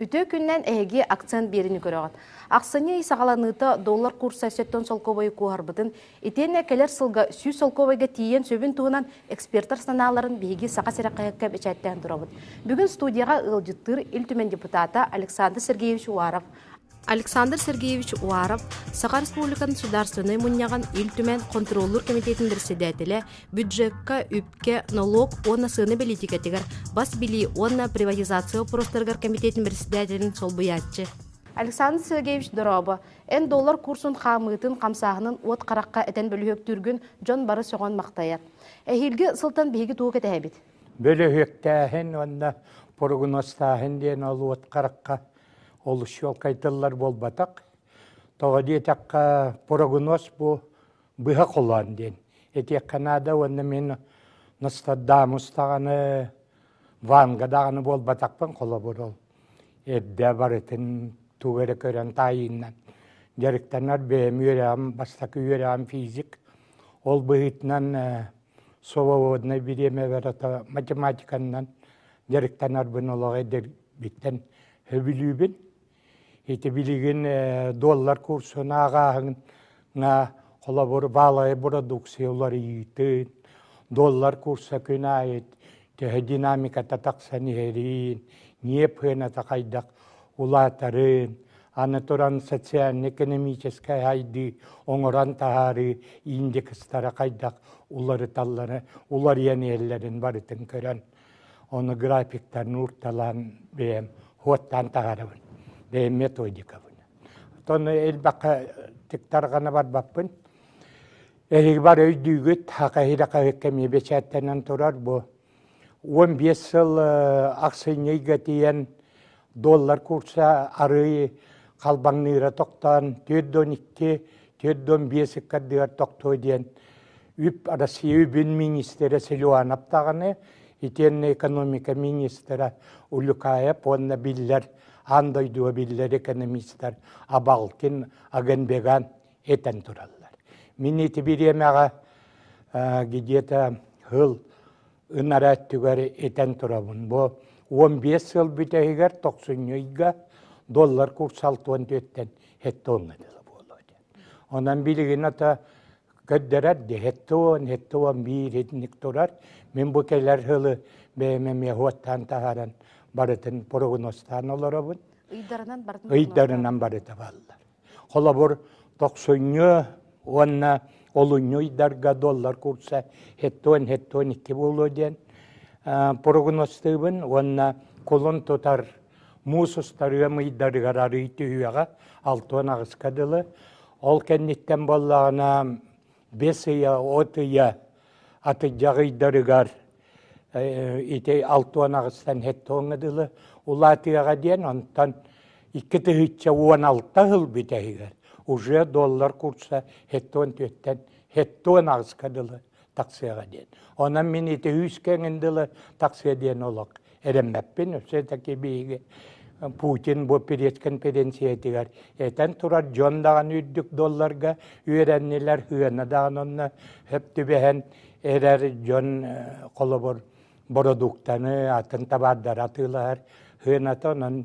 Үтө күннен әйге акцент беріні көріған. Ақсыне исағаланыта доллар курса сеттон солковой куарбытын, итене келер сылға сүй солковайға тиен сөбін туынан эксперттар саналарын бейге сақа сәрәққайыққа бечәттен тұрабыд. Бүгін студияға ылжыттыр ил-түмен депутата Александр Сергеевич Уаров. Александр Сергеевич Уаров, Сақа Республиканы сударственный мұнняған ил-түмен контроллур комитетін председателі, бюджетка, үпке, налог, онна сыны билетикетігер, бас били, онна приватизация простыргар комитетін председателін сол бұятчы. Александр Сергеевич Дороба, $1 доллар курсын қамытын қамсағының от қараққа әтен бөліхек түргін жон бары соған мақтайыр. Әйілгі сылтан бейгі туық әті әбет. Бөліхектәхін, онна порғыностахын ден ол от қараққа олышол кайтылар болбатақ. Тоға детаққа порғынос бұ бұға қолан ден. Әте Канада онна мен Нострадамустағаны Вангадағаны болбатақпын қола бұрыл. Әдді барытын туғыры көрін тайыннан. Дәріктенер бәйім үйерем, бастақы үйерем физик. Ол бұғытынан соваводына биреме верата математиканнан дәріктенер бұн олығы дәр біттен хөбілібін. Эти билеген доллар курсuna ағағына қола бұры балай продукциялары етін, доллар курса күн айет, тегі динамиката тақсан ерін, непіна тақайдақ ұлатарын, аны тұран социально-экономическай айды оңыран тағары индекстары қайдақ ұлары таллары, ұлар енелерін барытын көрін. Оны графиктарын ұрталан бәйім, хоттан тағарыбын. Бәйім методика бұны. Тоны әлбаққа тіктарғаны бар баппын. Әлігі бар өйдігіт, хақағырақа өккеме бечәттенен тұрар бұ. 15 жыл ақсынейге тиен доллар курса ары қалбаңныра тоқтан, 4-12-4-5 кәдігер тоқтой ден. Россия үбін министері Селуан аптағаны, итен экономика министері Улюкаев, онына биллер, андойдуа биллер экономистер Абалкин, Агенбеган етен тұралар. Мен еті беремеға где-то ғыл ұнараттығар етен тұрабын. Бұл 15 жыл бүтәйгер 90 доллар курс 64-тен хетті оңадылы болады. Онан білігін ата көддерер де хетті он бір етінік тұрар. Мен бұл келер ғылы бәймеме ғоттан тағаран барытын прогностан оларабын. Үйдарынан барыты балылар. Қола бұр 90 онна олуñu үйдарға доллар курса хеттон 2 болу ден прогностыбын, онна колон тотар мусустарыға мүйдарығар арыйты үйаға 6 ағысқадылы. Ол кәннеттен болағына 5 ұя, 10 ұя аты жағыйдарығар 6 ағыстан хеттон ғадылы. Улатыға ден, онтан 2-16 ғыл бітәйгер. Уже доллар курса хеттон ағысқадылы тақсыға ден. Онан мен еті үйскеңінділі тақсыға ден олақ. Әріммәппен өсе тәке бейге Путин бұл пресс-конференциятығар. Әтен тұрар жондаған үддік долларға үйрәннелер үйенадаған онына хөпті бәхен әрәр жон қолы бұр продуктаны атын табардар атылар. Үйенаты онын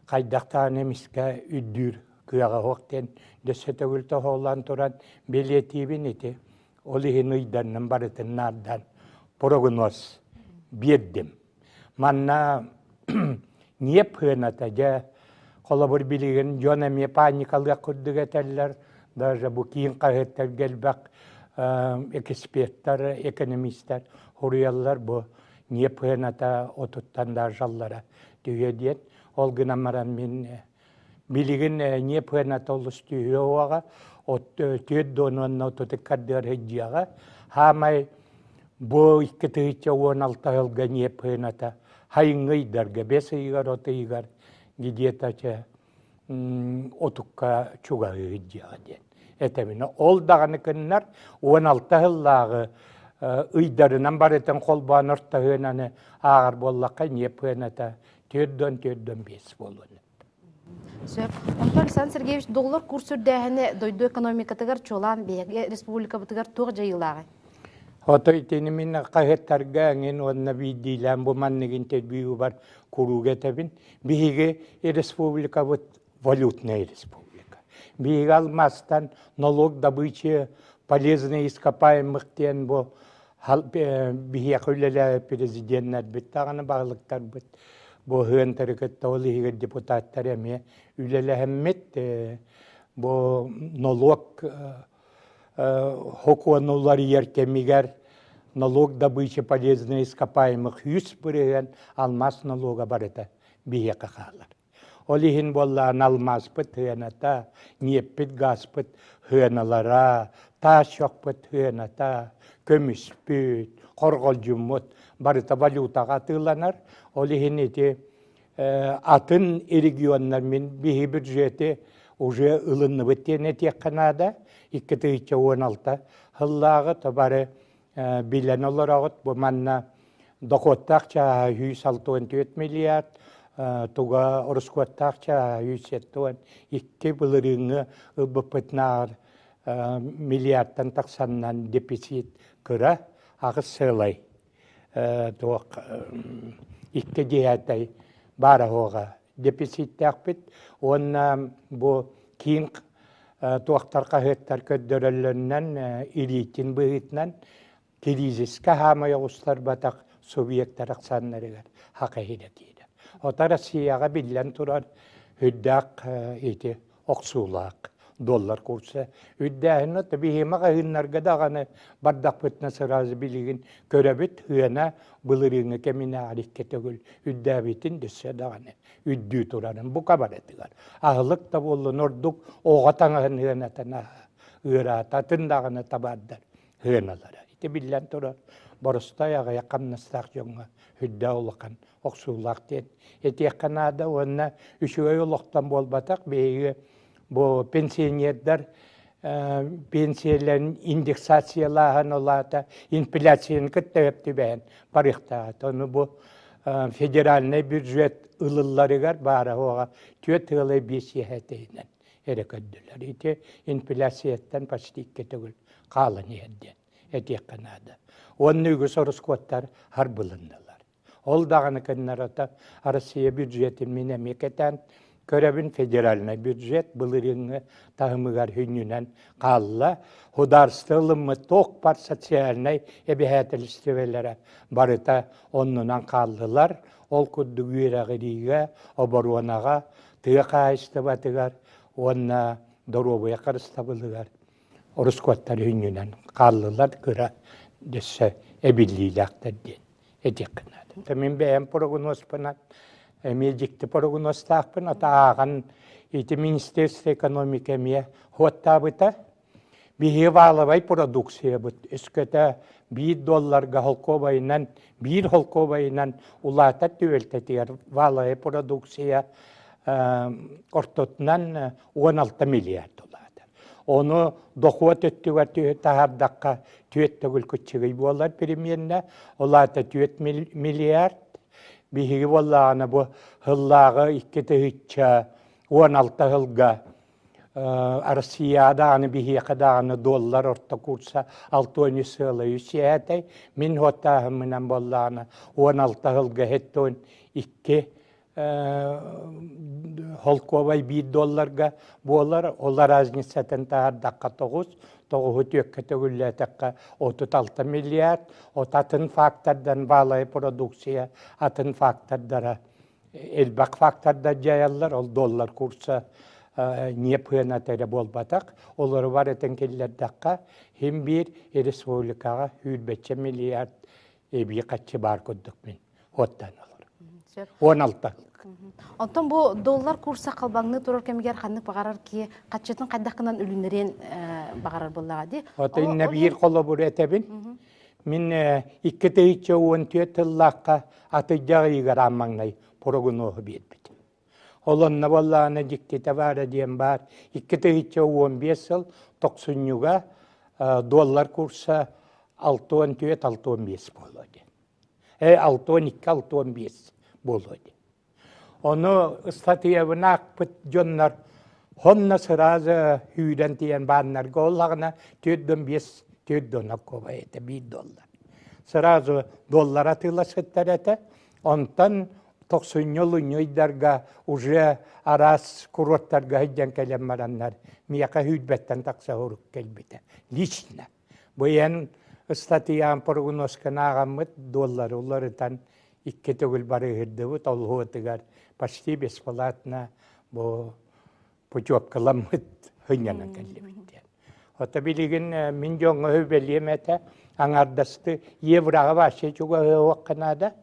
қайдақтаған емеске үддір күйаға хоқтен дөсеті күлті хоғылан тұран белетейбін еті. Ол ең ұйданның барытын нардан прогноз бердім. Манна не пыната жа қолы бір білеген жона ме паникалға күрдіг әтәлілер, даже бұл кейін қағеттер келбәк эксперттар, экономисттар, хуриялар бұл не пыната отуттандар жаллара түйеден. Ол гынамаран мен білеген не пыната олыс түйе оға, төддонуын отуты кәддер хеджияға, хамай бұл 2-16 ғылға не пыната хайыңғайдарға, 5 ұйғар, 10 ұйғар, где-то отыққа чуға хеджияға ден. Әтеміне, ол дағаны күннер 16 ғыллағы ұйдарынан барытын қолбан ұрттағынаны ағар боллаққа не пыната 4-5 болуыны. Александр Сергеевич, доллар курс үрдәһіне дойду экономикатығар чолан бәйге республика бұтығар тоғы жайылағы? Hoto itini min kahetarga ngin on nabi dilam buman nigin tedbiu bar kuruge tabin bihige республика вот валютная республика. Бигал мастан налог добычи полезных ископаемых тен бо бихе хулlela президент биттагана баглыктар бит бо хөн тарикат толиге депутаттар эме үлеле хэммет бо налог хокуанулар еркемигер налог добычи полезных ископаемых юз бирген алмаз налога бар это бие какалар. Олихин боллан алмаз бит хыаната, нефть газ бит хыаналара, таш шок бит хыаната, көмүс бит, коргол жумут бар это валютага тыланар. Олихин эти атын регионнар мен бие бюджети уже ылынны биттен этек канада 2016 хыллагы табары билен оларагыт бу манна докоттакча 164 миллиард туга орускоттакча 172 былырынгы ыбыпытнаар миллиардтан таксаннан дефицит кыра агыс сылай туак 2 диятай бара хога дефицит такпит он бу кийин туактар кахеттар көддөрөллөннөн илитин быытнан кризиске хамая устар батак субъекттар аксаннарыгар хакайда тиде. Ота Россияга билен турар хүддак ити оксулак доллар курсы үддәһенне табихимага хыннарга даганы бардак битне сыразы билигин көрөбүт хыана былырыгы кемине аликкетөгүл үддәбитин десе даганы үддү турарын бу кабаретигар агылык та болду нордук огатаңын хыанатана ыра татындагыны табаддар хыаналара ити билен турар боростай ага якамнастак жонга хүддә улакан оксулак ден эти канада онна үшөй улоктан болбатак беги бу пенсионердар пенсияларын индексациялаһын олата инфляцияны көттөптүбен барыхта тону бу федеральный бюджет ылылларыгар бара ога 4,5 хетейнен эрекөддүлөр ити инфляцияттан почти кетөгүл калын едден эти канада оннугу сорускоттар har былындылар ол даганы кеннарата Россия бюджетин менен мекетен көрөбүн федеральный бюджет былырынгы тагымыгар хүнүнен калла хударстылымы ток бар социальный эбехетелистебелere барыта оннунан калдылар ол куддугүйрагыриге оборонага тыакайстыбатыгар онна доробуя карыстабылыгар орускоттар хүнүнен калдылар кыра десе эбиллилактар ден этекнады мен бэм прогнозпанат медикти прогностаахпын атааган ити министерство экономика мия хоттабыта бихевалавай продукция бут өскөтө $1 холкобайынан 1 холкобайынан улата түөлтетер валай продукция ортотунан 16 миллиард улата. Оны дохуат өттүгөр тахардакка түөттөгүл күчүгөй болар примерно улата 4 миллиард биһиги боллааны бу хыллагы 16 хылга Россиядааны биһи кадааны доллар орто курса 6 сылы үсиэтэй мин хоттаахы менен боллааны 16 хылга хеттон 2 холковай $1 болар олар разницатын таардакка 9 төккетөгүллетекка 36 миллиард отатын фактордан балай продукция атын фактордара элбак факторда жаялар ол доллар курса непына тере болбатак олар бар этен келлердакка хим бир республикага 105 миллиард эби качы бар көддүк мен оттан алар 16 Онтон бу доллар курса калбаңны турар кемигер ханнык багарар ки качытын кайдакынан үлүнөрен багарар боллага ди. Отын набир коло бур этебин. Мин 2014 тыллакка атыжагыгар аммаңнай прогнозу бербит. Олонна болланы диктете бара диен бар 2015 жыл 90-га доллар курса 6.4-6.5 болду. 6.2-6.5 болду. Onu statiyevine akpıt jonlar honna sırazı hüyden diyen banlar gollağına tüydüm biz $4 это $1. Сразу доллар атыласыттар это, онтан 90-ылынойдарга уже арас курорттарга хайден келем мараннар, мияка хүйтбеттен такса хорук келбите. Лично. Бұян статьян прогнозкан ағамыт доллар оларытан икке төгіл бары ғырдыбыт, ол ғотыгар почти бесплатно бұ путевкаламыт хынянан келбите. Ота билигин min жоңы хөбелем әті, аңардасты евраға башы чуға өуаққанада,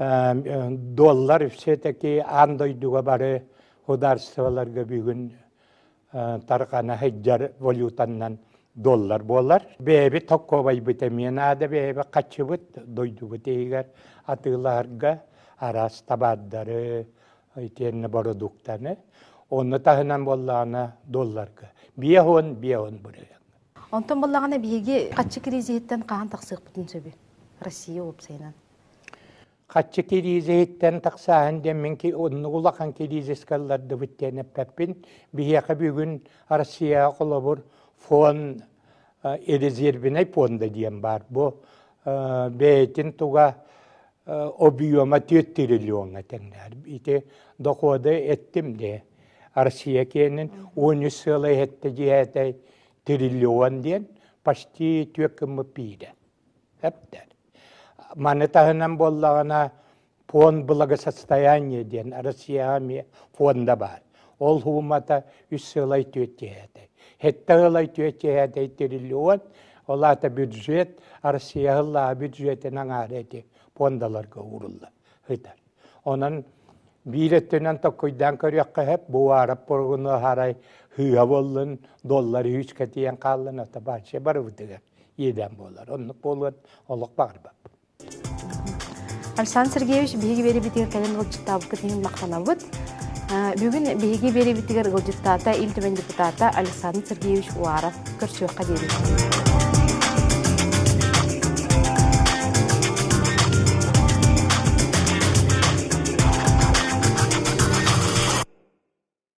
доллар все-таки андойдуға бары ударстволарга бүгін тарқана хайджар валютаннан доллар болар. Бәбі тоққобай бітемен ады бәбі қачы бұт, дойду бітейгер атыларға арас табаддары өйтені продуктаны. Оны тағынан боллағына долларға. Бияғын бұры. Онтон боллағана биеге қачы кризиеттен қаған тақсық бұтын сөбі? Россия опсайынан. Қатшы керезеттен тақсағын деменки оны ұлақан керезескаларды бүттені пәппін. Бияқы бүгін Россия қолабыр фон резервіне фонда дейін бар. Бұл бәйтін тұға объема 4 триллионға тәңдер. Ите доходы еттім де. Россия кенін 13 сылы етті дейәті триллион дейін почти 2 пейді. Әптер. Манытағынан боллағына фон благосостояние ден Россиями фонда бар. Ол хумата 3 сылай төттейді. Хетті ғылай төттейді триллион, олата бюджет, Россияғыла бюджетінің ағареті фондаларға ұрылды. Онын бейреттінен тоқойдан көріққа хеп, бұл арап бұрғыны харай хүйа болын, доллар 100 кәтейен қалын, ота баршы бар өтігер, еден болар. Онық болын, олық бағыр бап. Александр Сергеевич биеге бери битигер кэлен гылжыттабы кытын мактанабыт. Бүгүн биеге бери битигер гылжыттата ил төмен депутата Александр Сергеевич Уаров көрсөккө дейбиз.